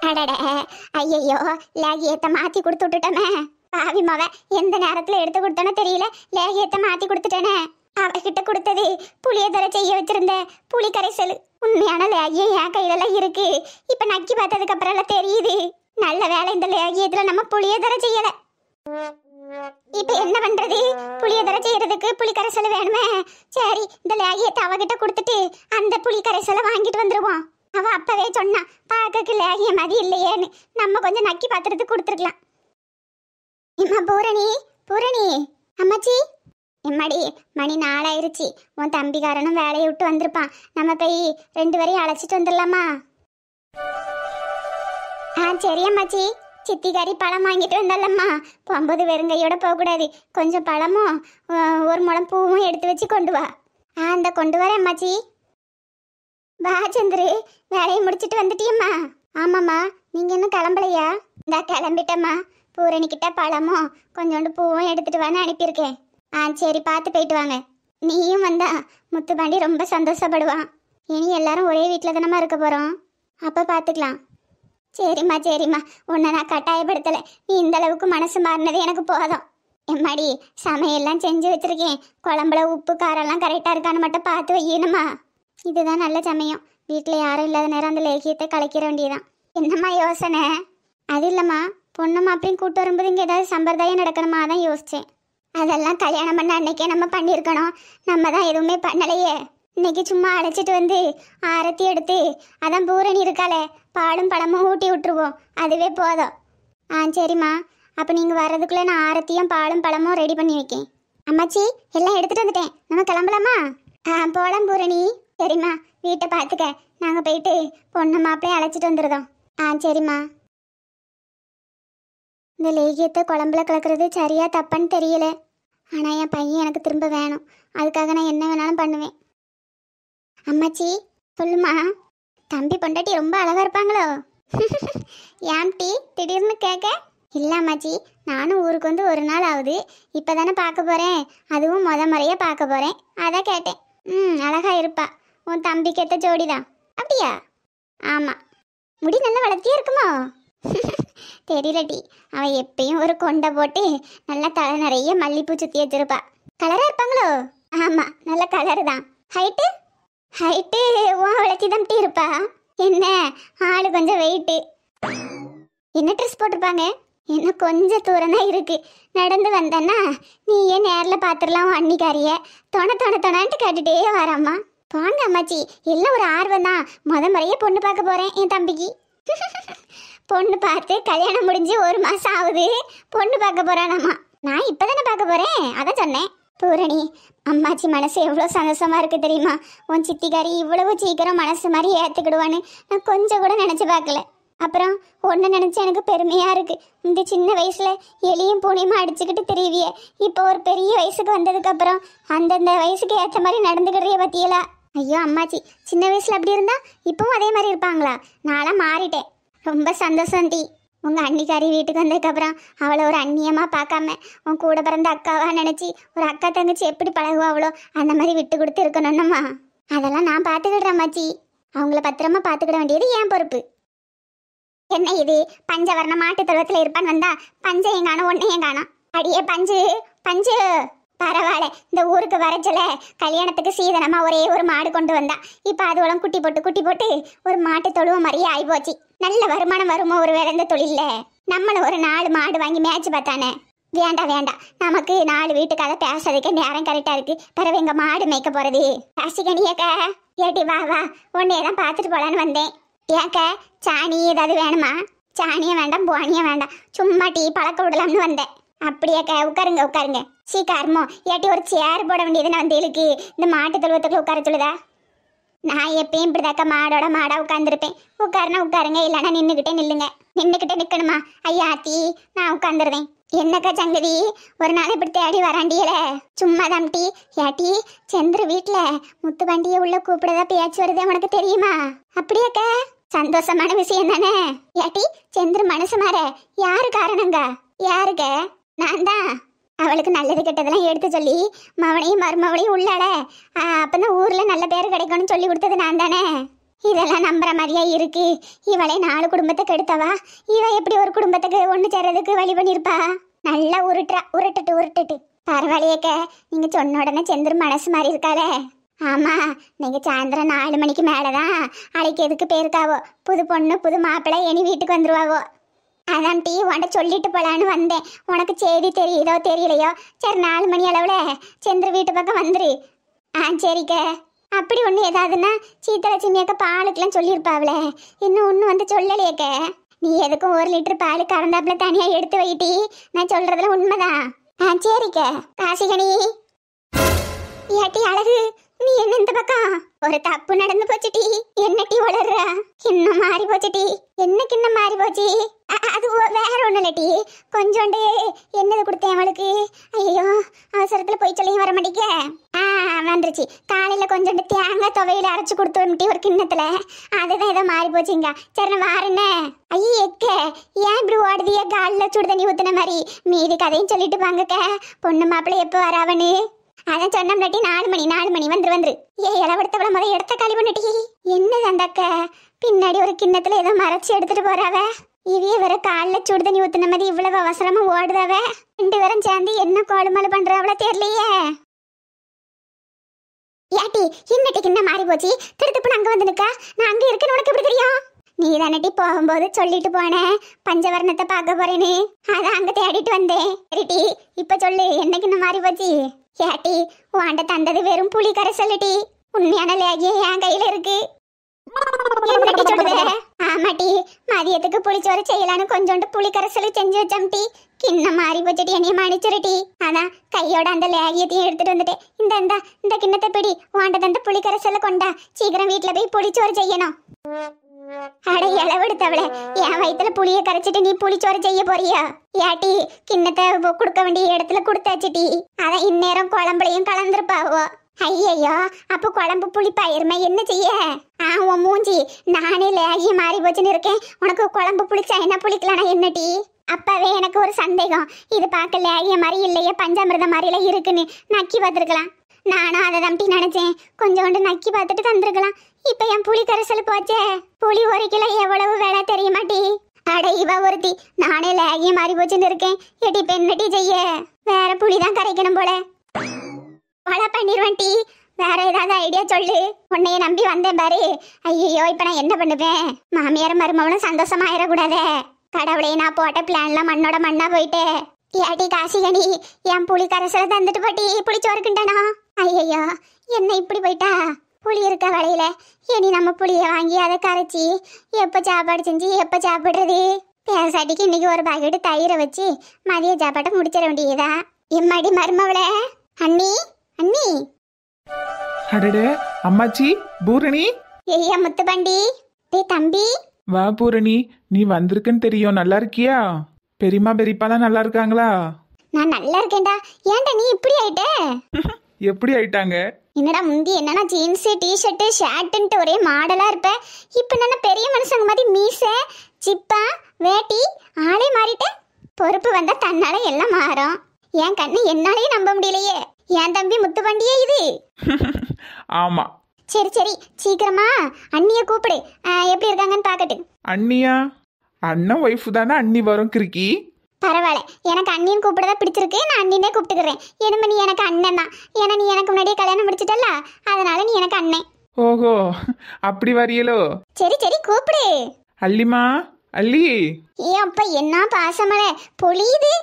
அடட, ஐயையோ, லேகியத்தை மாத்தி கொடுத்து விட்டுட்டோமே. பாவி மவ, எந்த நேரத்துல எடுத்து கொடுத்தனோ தெரியல, லேகியத்தை மாத்தி கொடுத்துட்டேனே. அவகிட்ட கொடுத்தது புளியதரை செய்ய வச்சிருந்த புளி கரைசல். உண்மையான லேகியம் என் கையிலலாம் இருக்கு. இப்ப நக்கி பார்த்ததுக்கு அப்புறம் எல்லாம் தெரியுது. நல்ல வேலை இந்த லேகியத்துல நம்ம புளியதரை செய்யல. இப்ப என்ன பண்றது? புளியதரை செய்யறதுக்கு புளி கரைசல் வேணுமே. சரி, இந்த லேகியத்தை அவகிட்ட கொடுத்துட்டு அந்த புளி கரைசலை வாங்கிட்டு வந்துருவோம். அவ அப்பவே சொன்னா பாக்கக்கு லேகியம் மதி இல்லையேன்னு. நம்ம கொஞ்சம் நக்கி பாத்துறதுக்கு கொடுத்துருக்கலாம். இம்மா பூரணி, பூரணி அம்மாச்சி. எம்மாடி, மணி 4 ஆயிருச்சு. உன் தம்பிக்காரனும் வேலையை விட்டு வந்திருப்பான். நம்ம போய் 2 பேரையும் அழைச்சிட்டு வந்துடலாமா? சரி அம்மாச்சி. சித்திக்காரி பழம் வாங்கிட்டு வந்தாலம்மா. போகும்போது வெறுங்கையோட போகக்கூடாது. கொஞ்சம் பழமும் 1 முழம் பூவும் எடுத்து வச்சு கொண்டு வா. இந்த கொண்டு வரேன் அம்மாச்சி. வா சந்திரு, வேலையை முடிச்சிட்டு வந்துட்டியம்மா? ஆமாம்மா, நீங்க இன்னும் கிளம்பலையா? இந்தா கிளம்பிட்டம்மா. பூரணிக்கிட்ட பழமும் கொஞ்சோண்டு பூவும் எடுத்துட்டு வான்னு அனுப்பியிருக்கேன். சரி, பார்த்து போயிட்டு வாங்க. நீயும் வந்தா முத்துப்பாண்டி ரொம்ப சந்தோஷப்படுவான். இனி எல்லாரும் ஒரே வீட்டில் தானம்மா இருக்க போகிறோம். அப்போ பார்த்துக்கலாம். சரிம்மா சரிம்மா, உன்னை நான் கட்டாயப்படுத்தலை. நீ இந்த அளவுக்கு மனசு மாறினது எனக்கு போதும். எம்மாடி, சமையல்லாம் செஞ்சு வச்சிருக்கேன். குழம்புல உப்பு காரெல்லாம் கரெக்டாக இருக்கான்னு மட்டும் பார்த்து வையணுமா? இதுதான் நல்ல சமயம். வீட்டில் யாரும் இல்லாத நேரம் அந்த லேகியத்தை கலைக்கிற வேண்டியதான். என்னம்மா யோசனை? அது இல்லைம்மா, பொண்ணு மாப்பிளையும் கூட்டு வரும்போது இங்கே ஏதாவது சம்பிரதாயம் நடக்கணுமா தான் யோசித்தேன். அதெல்லாம் கல்யாணம் பண்ண அன்னைக்கே நம்ம பண்ணியிருக்கணும். நம்ம தான் எதுவுமே பண்ணலையே. இன்னைக்கு சும்மா அழைச்சிட்டு வந்து ஆரத்தி எடுத்து அதான் பூரணி இருக்காளே, பாலும் பழமும் ஊட்டி விட்டுருவோம். அதுவே போதும். சரிம்மா, அப்போ நீங்கள் வர்றதுக்குள்ளே நான் ஆரத்தியும் பாலும் பழமும் ரெடி பண்ணி வைக்கேன். அம்மாச்சி, எல்லாம் எடுத்துகிட்டு வந்துட்டேன். நம்ம கிளம்பலாமா? போகலாம் பூரணி. சரிம்மா, வீட்டை பார்த்துக்க. நாங்கள் போயிட்டு பொண்ணு மாப்பிளையும் அழைச்சிட்டு வந்துடுதோம். சரிம்மா. இந்த லேகியத்தை குழம்புல கலக்கிறது சரியா தப்பான்னு தெரியல. ஆனால் என் பையன் எனக்கு திரும்ப வேணும். அதுக்காக நான் என்ன வேணாலும் பண்ணுவேன். அம்மாச்சி, சொல்லுமா. தம்பி பொண்டாட்டி ரொம்ப அழகா இருப்பாங்களோ? ஏம்டி திடீர்னு கேட்க? இல்லை அம்மாச்சி, நானும் ஊருக்கு வந்து 1 நாள் ஆகுது. இப்போ தானே பார்க்க போகிறேன். அதுவும் முறையாக பார்க்க போகிறேன். அதான் கேட்டேன். அழகா இருப்பா. உன் தம்பிக்கு ஏற்ற ஜோடி தான். அப்படியா? ஆமாம். முடி நல்லா வளர்த்தியே இருக்குமோ? தெரியலடி, அவன் எப்பயும் ஒரு கொண்டை போட்டு நல்லா தலை நிறைய மல்லிப்பூ சுற்றி வச்சிருப்பா. கலராக இருப்பாங்களோ? ஆமாம், நல்ல கலரு தான். ஹைட்டு வளர்த்தி தம்பி இருப்பா. என்ன ஆளு கொஞ்சம் வெயிட்டு. என்ன ட்ரெஸ் போட்டிருப்பாங்க? என்ன கொஞ்சம் தூரம் தான் இருக்கு. நடந்து வந்தேன்னா நீ ஏன் நேரில் பார்த்துடலாம். அன்னிக்காரிய தொணான்ட்டு கேட்டுட்டே வராம்மா. போங்க அம்மாச்சி, எல்லாம் ஒரு ஆர்வம் தான். முறையே பொண்ணு பார்க்க போகிறேன் என் தம்பிக்கு. பொண்ணு பார்த்து கல்யாணம் முடிஞ்சு 1 மாதம் ஆகுது. பொண்ணு பார்க்க போகிறானாம்மா. நான் இப்போ தானே பார்க்க போகிறேன், அதான் சொன்னேன். பூரணி, அம்மாச்சி மனசு எவ்வளோ சந்தோஷமா இருக்கு தெரியுமா? உன் சித்திக்காரி இவ்வளவு சீக்கிரம் மனசு மாதிரி ஏற்றுக்கிடுவான்னு நான் கொஞ்சம் கூட நினச்சி பார்க்கல. அப்புறம் ஒன்று நினச்சி எனக்கு பெருமையாக இருக்குது. இந்த சின்ன வயசில் எலியும் பூனையுமா அடிச்சுக்கிட்டு திரிவிய. இப்போ ஒரு பெரிய வயசுக்கு வந்ததுக்கப்புறம் அந்தந்த வயசுக்கு ஏற்ற மாதிரி நடந்துக்கிறிய பற்றியலா? ஐயோ அம்மாச்சி, சின்ன வயசில் அப்படி இருந்தா இப்பவும் அதே மாதிரி இருப்பாங்களா? நான்லாம் மாறிட்டேன். ரொம்ப சந்தோஷம் டி. உங்கள் அன்னிக்காரி வீட்டுக்கு வந்ததுக்கப்புறம் அவளை ஒரு அந்நியமாக பார்க்காம உன் கூட பிறந்த அக்காவாக நினச்சி ஒரு அக்கா தங்கச்சி எப்படி பழகுவாவளோ அந்த மாதிரி விட்டு கொடுத்து இருக்கணும்னம்மா. அதெல்லாம் நான் பார்த்துக்கிடுறேன் அம்மாச்சி. அவங்கள பத்திரமா பார்த்துக்கிட வேண்டியது என் பொறுப்பு. என்ன இது பஞ்சவர்ண மாட்டு தொழுவத்தில் இருப்பான்னு வந்தா பஞ்சையும் காணும் ஒன்னையும் காணும். அடியே பஞ்சு பரவாயில்ல, இந்த ஊருக்கு வரச்சல கல்யாணத்துக்கு சீதனமா ஒரே ஒரு மாடு கொண்டு வந்தா. இப்போ அதுவெல்லாம் குட்டி போட்டு ஒரு மாட்டு தொழுவ மாதிரியே ஆயிப்போச்சு. நல்ல வருமானம் வருமோ ஒரு வேலை இந்த தொழில. நம்மளும் ஒரு 4 மாடு வாங்கி மேய்ச்சி பார்த்தானே. வேண்டாம், நமக்கு 4 வீட்டுக்காக பேசுறதுக்கு நேரம் கரெக்டா இருக்கு. பிறகு எங்க மாடு மேய்க்க போறது. ராசிகனியக்க ஏட்டி வா உன்னையதான் பார்த்துட்டு போலான்னு வந்தேன். ஏக்க சாணி ஏதாவது வேணுமா? சாணியும் வேண்டாம் போனியும் வேண்டாம், சும்மா டீ பழக்க விடலாம்னு வந்தேன். அப்படியாக்க உட்காருங்க. சீக்கிரமோ ஏட்டி ஒரு சேர் போட வேண்டியதுன்னு வந்தேலுக்கு இந்த மாட்டு தொழுவத்துக்குள்ள உட்கார சொல்லுதா? நான் எப்பயும் இப்படிதாக்க மாடா உட்காந்துருப்பேன். உட்காருங்க, இல்லைன்னா நின்றுக்கிட்டே நிற்கணுமா? ஐயா ஆத்தி, நான் உட்காந்துருவேன். என்னக்கா சங்கதி, ஒரு நாள் இப்படி தேடி வராண்டியல? சும்மா தாம்டி. ஏட்டி, சந்திர வீட்டில் முத்து வண்டியை உள்ள கூப்பிடதா பேச்சு வருது, உனக்கு தெரியுமா? அப்படியாக்க சந்தோஷமான விஷயம் தானே. ஏட்டி, சந்திர மனசு மாற யாரு காரணங்க? யாருக்க? நான் தான். அவளுக்கு நல்லது கெட்டதெல்லாம் எடுத்து சொல்லி மவனையும் மருமவளையும் உள்ளாட அப்பதான் ஊர்ல நல்ல பேர் கிடைக்கும்னு சொல்லி கொடுத்தது நான் தானே. இதெல்லாம் நம்புற மாதிரியா இருக்கு? இவளே 4 குடும்பத்தை கெடுத்தவா, இவ எப்படி ஒரு குடும்பத்துக்கு ஒண்ணு சேர்றதுக்கு வழி பண்ணிருப்பா? நல்லா உருட்டுட்டு பரவாயில்லையேக்க. நீங்க சொன்ன உடனே செந்திரு மனசு மாதிரி இருக்காளே. ஆமா, நீங்க சாயந்தரம் 4 மணிக்கு மேலதான் அழைக்க எதுக்கு போயிருக்காவோ. புது பொண்ணு புது மாப்பிள்ளை இனி வீட்டுக்கு வந்துருவாவோ. அதான் டீ உன்ட சொல்லிட்டு போலான்னு வந்தேன். உனக்கு செய்தி தெரியுதோ தெரியலையோ, சரி 4 மணி அளவுல செந்திரு வீட்டு பக்கம் வந்துரு. சரிக்க. அப்படி ஒண்ணு ஏதாவதுன்னா சீத்தலட்சுமி அக்கா பாலுக்கெல்லாம் சொல்லியிருப்பாவளே, இன்னும் ஒண்ணு வந்து சொல்லலையேக்க. நீ எதுக்கும் 1 லிட்டர் பால் கறந்தாப்புல தனியா எடுத்து வைட்டி. நான் சொல்றதுல உண்மைதான். சரிக்க. காசிகனி ஏட்டி அழகு, நீ என்ன இந்த பக்கம்? ஒரு தப்பு நடந்து போச்சுட்டி. என்ன டீ வளர்ற? கிண்ணம் மாறி போச்சுட்டி. என்ன கிண்ணம் மாறி போச்சு? அது வேற ஒண்ணு இல்லட்டி, கொஞ்சோண்டு என்னது கொடுத்தேன் அவளுக்கு. ஐயோ, அவசரத்துல போய் சொல்லியும் வர மாட்டேங்க. வந்துருச்சு. காலையில கொஞ்சோண்டு தேங்காய் துவையில அரைச்சு கொடுத்து ஒரு கிண்ணத்துல, அதுதான் ஏதோ மாறி போச்சுங்க. சரி நான் வாரேன்னு. ஐயே எக்க, ஏன் இப்படி ஓடுதிய? காலில் சுடு தண்ணி ஊத்துன மாதிரி. மீதி கதையும் சொல்லிட்டு வாங்கக்க. பொண்ணு மாப்பிள்ளை எப்போ வராவன்னு அதான் சொன்னோம்லாட்டி 4 மணி வந்துரு. இளவடுத்தவள முதல் இடத்த காலி பண்ணிட்டி. என்னது அந்த அக்கா பின்னாடி ஒரு கிண்ணத்துல ஏதோ மறைச்சு எடுத்துட்டு போறாவ. இவைய வேற காலில் சுடு தண்ணி ஊத்துன மாதிரி இவ்வளவு அவசரமா ஓடுதாவ. 2 பேரும் சேர்ந்து என்ன கோலுமலை பண்றாவள தெரியலையே. ஏட்டி என்னட்டி கிண்ணம் மாறி போச்சு? திருத்துப்பு அங்க வந்து நிக்கா. நான் அங்க இருக்கேன்னு உனக்கு எப்படி தெரியும்? நீ தானட்டி போகும்போது சொல்லிட்டு போனேன் பஞ்சவர்ணத்தை பார்க்க போறேன்னு. அதான் அங்க தேடிட்டு வந்தேன். சரிட்டி, இப்ப சொல்லு, என்ன கிண்ணம் மாறி போச்சு? ஏட்டி உன்ட தந்தது வெறும் புளி கரைசல்டி. உண்மையான லேகிய என் கையில இருக்கு. என்னடி சொல்லுது? ஆமாட்டி, மதியத்துக்கு புளிச்சோறு செய்யலான்னு கொஞ்சோண்டு புளி கரைசல் செஞ்சு வச்சோம்டி. கிண்ணம் மாறி போச்சுட்டி, என்னைய மன்னிச்சிருட்டி. அதான் கையோட அந்த லேகியத்தையும் எடுத்துட்டு வந்துட்டேன். இந்த கிண்ணத்தை பிடி. உன்ட தந்த புளி கரைசல கொண்டா. சீக்கிரம் வீட்டுல போய் புளிச்சோறு செய்யணும். அட இளவெடுத்தவளே, என் வயிற்றுல புளிய கரைச்சிட்டு நீ புளிச்சோறு செய்ய போறியா? ஏட்டி கிண்ணத்தை கொடுக்க வேண்டிய இடத்துல கொடுத்தாச்சுட்டி. அதான் இந்நேரம் குழம்புலையும் கலந்துருப்பாவோ. ஐயையோ, அப்போ குழம்பு புளிப்பாயிருமே, என்ன செய்ய? உன் மூஞ்சி, நானே லேகிய மாறி போச்சுன்னு இருக்கேன். உனக்கு குழம்பு புளிச்சா என்ன, புளிக்கலனா என்னட்டி? அப்பவே எனக்கு ஒரு சந்தேகம். இது பார்க்க லேகிய மாதிரி இல்லையே, பஞ்சாமிரத மாதிரிலாம் இருக்குன்னு நக்கி பார்த்துருக்கலாம். நானும் அதை தம்பி நினைச்சேன். கொஞ்சோண்டு நக்கி பார்த்துட்டு தந்துருக்கலாம். இப்ப என் புளி கரைசல் போச்சே. புளி 1 கிலோ எவ்வளவு வேலை தெரிய மாட்டி? அட இவ ஒருத்தி, நானே லேகிய மாறி போச்சுன்னு இருக்கேன். எட்டி பெண்ணட்டி செய்ய வேற புளிதான் கரைக்கணும் போல. வள பண்ணிடுவேன் டி. வேற ஏதாவது ஐடியா சொல்லு. உன்னைய நம்பி வந்தேன் பாரு. ஐயோ, இப்ப நான் என்ன பண்ணுவேன்? மாமியார் மருமவனும் சந்தோஷமா ஆயிடக்கூடாதே. கடவுளே, நான் போட்ட பிளான்லாம் மண்ணோட மண்ணா போயிட்டே. ஏட்டி காசிகனி, என் புளி கரைசலை தந்துட்டு போட்டி புளிச்சோறுக்குண்டானா? ஐயோ, என்ன இப்படி போயிட்டா? புளி இருக்க வழியில இனி நம்ம புளியை வாங்கி அதை கரைச்சி எப்ப சாப்பாடு செஞ்சு எப்ப சாப்பிடுறது? பேசாட்டிக்கு இன்னைக்கு ஒரு பாக்கெட்டு தயிரை வச்சு மதிய சாப்பாட்டை முடிச்சிட வேண்டியதா? எம்மாடி மருமவளே. அண்ணி அண்ணி. அடடே அம்மாச்சி, பூரணி. ஐயா முத்துப்பாண்டி. டேய் தம்பி. வா பூரணி, நீ வந்திருக்குன்னு தெரியும். நல்லா இருக்கியா? பெரியம்மா பெரியப்பாலாம் நல்லா இருக்காங்களா? நான் நல்லா இருக்கேன்டா. ஏன்டா நீ இப்படி ஆயிட்ட? எப்படி ஆயிட்டாங்க? என்னடா முந்தி என்னன்னா ஜீன்ஸ் டிஷர்ட் ஷர்ட்ன்ட்டு ஒரே மாடலா இருப்ப. இப்ப என்ன பெரிய மனுஷங்க மாதிரி மீச சிப்பா வேட்டி ஆளே மாறிட்ட. பொறுப்பு வந்தா தன்னால எல்லாம் மாறும். என் கண்ணு என்னாலே நம்ப முடியலையே. என் தம்பி முத்துப்பாண்டியே இது? ஆமா. சரி சீக்கிரமா அண்ணிய கூப்பிடு. எப்படி இருக்காங்கன்னு பாக்கட்டு. அண்ணியா? அண்ணன் ஒய்ஃப் தானே அண்ணி வரும் கிறுக்கி. பரவாயில்ல, எனக்கு அண்ணின்னு கூப்பிடதான் பிடிச்சிருக்கு. நான் அண்ணினே கூப்பிட்டுக்கிறேன். இனிமே நீ எனக்கு அண்ணன் தான். ஏன்னா நீ எனக்கு முன்னாடியே கல்யாணம் முடிச்சிட்டல்ல, அதனால நீ எனக்கு அண்ணன். ஓஹோ, அப்படி வரியலோ? சரி கூப்பிடு. அல்லிமா, அல்லி. ஏ அப்பா, என்ன பாசமலை பொழியுது.